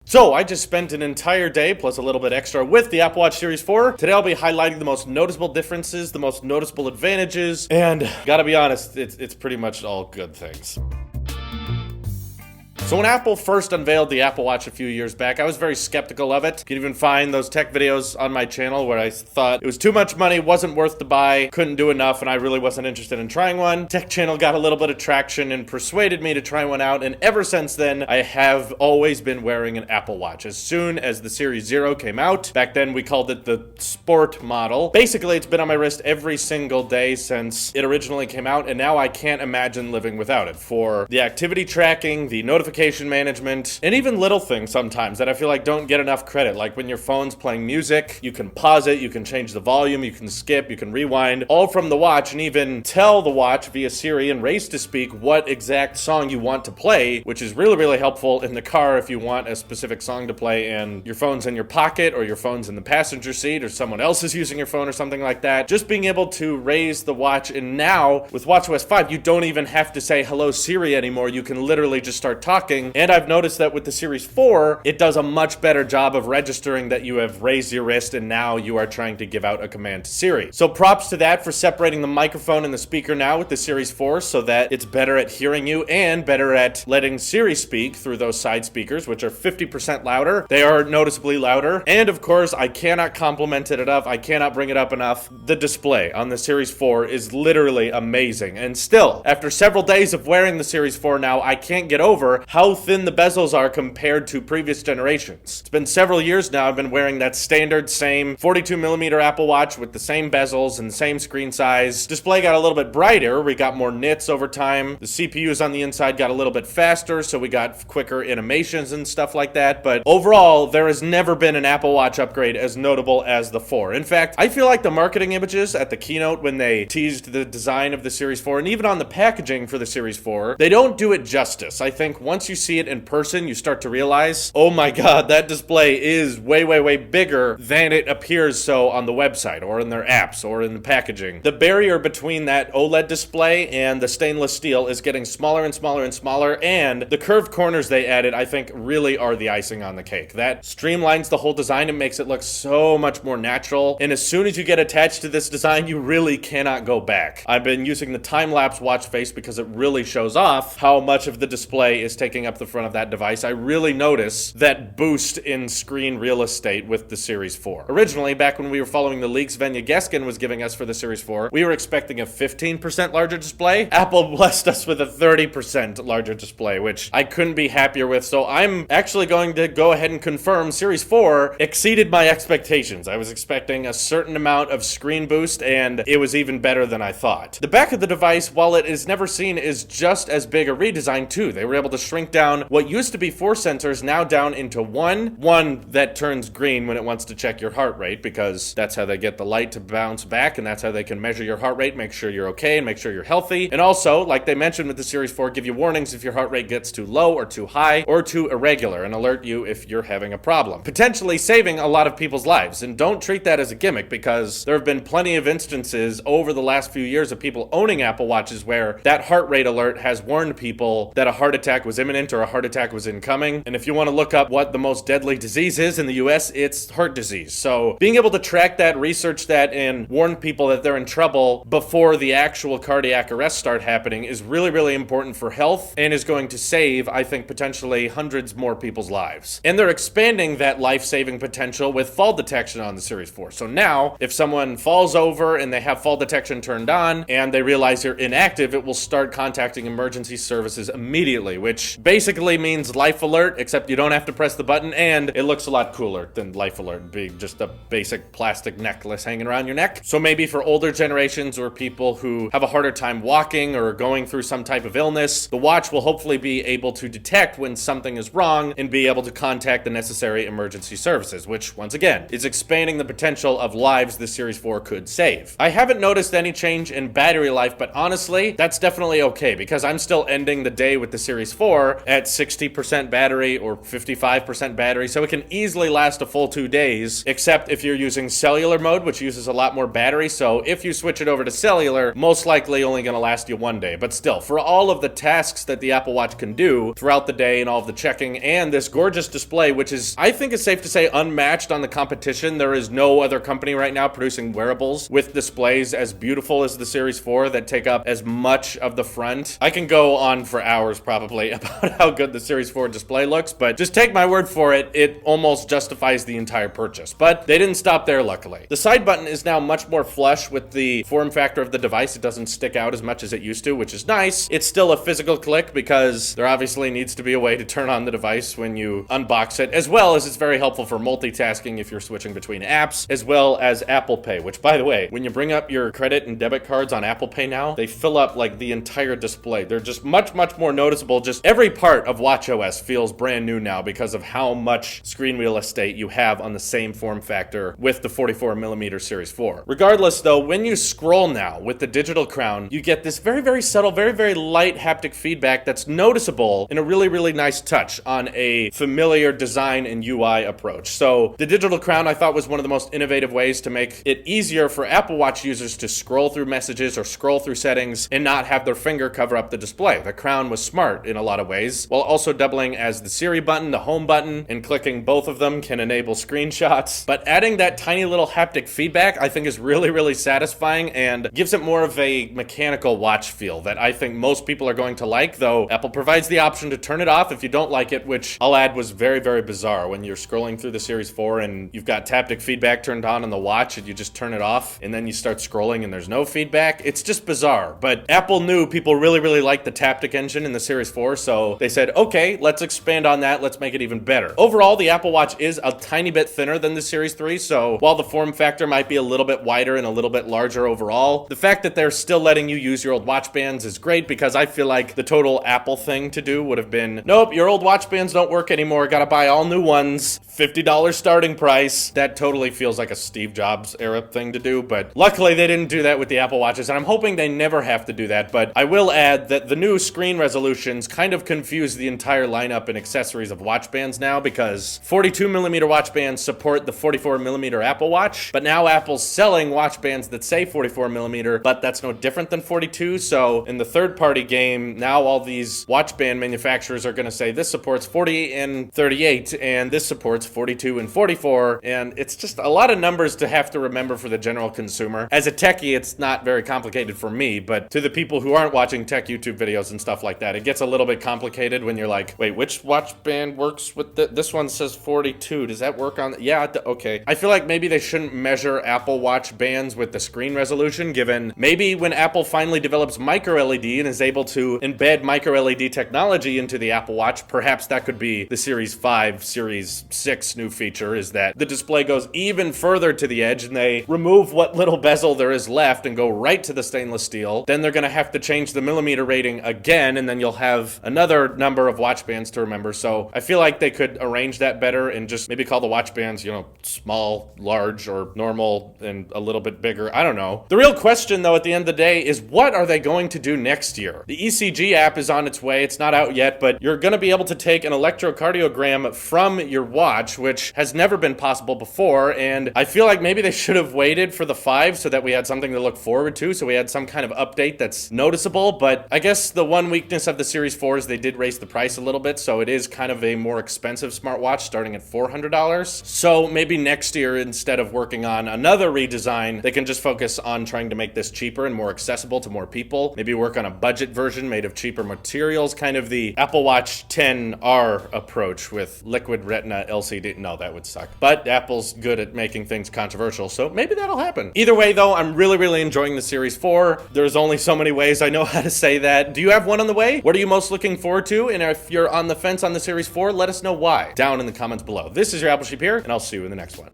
So I just spent an entire day, plus a little bit extra, with the Apple Watch Series 4. Today I'll be highlighting the most noticeable differences, the most noticeable advantages, and gotta be honest, it's pretty much all good things. So when Apple first unveiled the Apple Watch a few years back, I was very skeptical of it. You can even find those tech videos on my channel where I thought it was too much money, wasn't worth the buy, couldn't do enough, and I really wasn't interested in trying one. Tech channel got a little bit of traction and persuaded me to try one out, and ever since then, I have always been wearing an Apple Watch. As soon as the Series 0 came out, back then we called it the Sport model. Basically, it's been on my wrist every single day since it originally came out, and now I can't imagine living without it. For the activity tracking, the notification management, and even little things sometimes that I feel like don't get enough credit, like when your phone's playing music, you can pause it, you can change the volume, you can skip, you can rewind, all from the watch, and even tell the watch via Siri and Raise to Speak what exact song you want to play, which is really, really helpful in the car if you want a specific song to play and your phone's in your pocket or your phone's in the passenger seat or someone else is using your phone or something like that. Just being able to raise the watch, and now with watchOS 5, you don't even have to say hello Siri anymore. You can literally just start talking. And I've noticed that with the Series 4, it does a much better job of registering that you have raised your wrist and now you are trying to give out a command to Siri. So props to that for separating the microphone and the speaker now with the Series 4 so that it's better at hearing you and better at letting Siri speak through those side speakers, which are 50% louder. They are noticeably louder. And of course, I cannot compliment it enough. I cannot bring it up enough. The display on the Series 4 is literally amazing. And still, after several days of wearing the Series 4 now, I can't get over how thin the bezels are compared to previous generations. It's been several years now I've been wearing that standard same 42mm Apple Watch with the same bezels and the same screen size. Display got a little bit brighter, we got more nits over time. The CPUs on the inside got a little bit faster, so we got quicker animations and stuff like that. But overall, there has never been an Apple Watch upgrade as notable as the 4. In fact, I feel like the marketing images at the keynote when they teased the design of the Series 4 and even on the packaging for the Series 4, they don't do it justice. I think once you see it in person, you start to realize, oh my god, that display is way, way, way bigger than it appears so on the website or in their apps or in the packaging. The barrier between that OLED display and the stainless steel is getting smaller and smaller and smaller, and the curved corners they added, I think, really are the icing on the cake. That streamlines the whole design and makes it look so much more natural, and as soon as you get attached to this design, you really cannot go back. I've been using the time-lapse watch face because it really shows off how much of the display is taking up the front of that device. I really notice that boost in screen real estate with the Series 4. Originally, back when we were following the leaks Venya Geskin was giving us for the Series 4, we were expecting a 15% larger display. Apple blessed us with a 30% larger display, which I couldn't be happier with, so I'm actually going to go ahead and confirm Series 4 exceeded my expectations. I was expecting a certain amount of screen boost, and it was even better than I thought. The back of the device, while it is never seen, is just as big a redesign too. They were able to shrink down what used to be 4 sensors now down into one that turns green when it wants to check your heart rate, because that's how they get the light to bounce back, and that's how they can measure your heart rate, make sure you're okay, and make sure you're healthy. And also, like they mentioned with the Series 4, give you warnings if your heart rate gets too low or too high or too irregular, and alert you if you're having a problem, potentially saving a lot of people's lives. And don't treat that as a gimmick, because there have been plenty of instances over the last few years of people owning Apple Watches where that heart rate alert has warned people that a heart attack was imminent or a heart attack was incoming. And if you want to look up what the most deadly disease is in the US, it's heart disease. So being able to track that, research that, and warn people that they're in trouble before the actual cardiac arrests start happening is really, really important for health and is going to save, I think, potentially hundreds more people's lives. And they're expanding that life-saving potential with fall detection on the Series 4. So now, if someone falls over and they have fall detection turned on and they realize you're inactive, it will start contacting emergency services immediately, which basically means life alert, except you don't have to press the button, and it looks a lot cooler than life alert being just a basic plastic necklace hanging around your neck. So maybe for older generations or people who have a harder time walking or going through some type of illness, the watch will hopefully be able to detect when something is wrong and be able to contact the necessary emergency services, which once again is expanding the potential of lives the Series 4 could save. I haven't noticed any change in battery life, but honestly, that's definitely okay, because I'm still ending the day with the Series 4 4 at 60% battery or 55% battery, so it can easily last a full 2 days, except if you're using cellular mode, which uses a lot more battery. So if you switch it over to cellular, most likely only going to last you 1 day. But still, for all of the tasks that the Apple Watch can do throughout the day and all of the checking and this gorgeous display, which is, I think it's safe to say, unmatched on the competition. There is no other company right now producing wearables with displays as beautiful as the Series 4 that take up as much of the front. I can go on for hours probably about how good the Series 4 display looks, but just take my word for it, it almost justifies the entire purchase. But they didn't stop there, luckily. The side button is now much more flush with the form factor of the device. It doesn't stick out as much as it used to, which is nice. It's still a physical click because there obviously needs to be a way to turn on the device when you unbox it, as well as it's very helpful for multitasking if you're switching between apps, as well as Apple Pay, which, by the way, when you bring up your credit and debit cards on Apple Pay now, they fill up like the entire display. They're just much more noticeable. Just every part of watchOS feels brand new now because of how much screen real estate you have on the same form factor with the 44mm Series 4. Regardless though, when you scroll now with the digital crown, you get this very subtle, very light haptic feedback that's noticeable in a really nice touch on a familiar design and UI approach. So the digital crown I thought was one of the most innovative ways to make it easier for Apple Watch users to scroll through messages or scroll through settings and not have their finger cover up the display. The crown was smart in a lot of ways, while also doubling as the Siri button, the home button, and clicking both of them can enable screenshots. But adding that tiny little haptic feedback I think is really satisfying and gives it more of a mechanical watch feel that I think most people are going to like, though Apple provides the option to turn it off if you don't like it, which I'll add was very bizarre when you're scrolling through the Series 4 and you've got haptic feedback turned on the watch and you just turn it off and then you start scrolling and there's no feedback. It's just bizarre, but Apple knew people really liked the haptic engine in the Series 4, so they said, okay, let's expand on that, let's make it even better. Overall, the Apple Watch is a tiny bit thinner than the Series 3, so while the form factor might be a little bit wider and a little bit larger overall, the fact that they're still letting you use your old watch bands is great because I feel like the total Apple thing to do would have been, nope, your old watch bands don't work anymore, gotta buy all new ones, $50 starting price. That totally feels like a Steve Jobs era thing to do, but luckily they didn't do that with the Apple Watches, and I'm hoping they never have to do that. But I will add that the new screen resolutions kind of confuse the entire lineup and accessories of watch bands now, because 42mm watch bands support the 44mm Apple Watch, but now Apple's selling watch bands that say 44mm, but that's no different than 42. So in the third-party game, now all these watch band manufacturers are going to say this supports 40 and 38, and this supports 42 and 44, and it's just a lot of numbers to have to remember for the general consumer. As a techie, it's not very complicated for me, but to the people who aren't watching tech YouTube videos and stuff like that, it gets a little bit complicated when you're like, wait, which watch band works with this one says 42, does that work on, yeah, okay. I feel like maybe they shouldn't measure Apple Watch bands with the screen resolution, given maybe when Apple finally develops micro LED and is able to embed micro LED technology into the Apple Watch, perhaps that could be the Series 5, Series 6 new feature, is that the display goes even further to the edge and they remove what little bezel there is left and go right to the stainless steel. Then they're going to have to change the millimeter rating again, and then you'll have another number of watch bands to remember. So I feel like they could arrange that better and just maybe call the watch bands, you know, small, large, or normal, and a little bit bigger. I don't know. The real question, though, at the end of the day is, what are they going to do next year? The ECG app is on its way. It's not out yet, but you're going to be able to take an electrocardiogram from your watch, which has never been possible before, and I feel like maybe they should have waited for the 5 so that we had something to look forward to, so we had some kind of update that's noticeable. But I guess the one weakness of the Series 4 is they did raise the price a little bit, so it is kind of a more expensive smartwatch starting at $400. So maybe next year, instead of working on another redesign, they can just focus on trying to make this cheaper and more accessible to more people. Maybe work on a budget version made of cheaper materials, kind of the Apple Watch 10R approach with liquid retina LCD. No, that would suck. But Apple's good at making things controversial, so maybe that'll happen. Either way, though, I'm really enjoying the Series 4. There's only so many ways I know how to say that. Do you have one on the way? What are you most looking forward to? And if you're on the fence on the Series 4, let us know why down in the comments below. This is your Apple Sheep here, and I'll see you in the next one.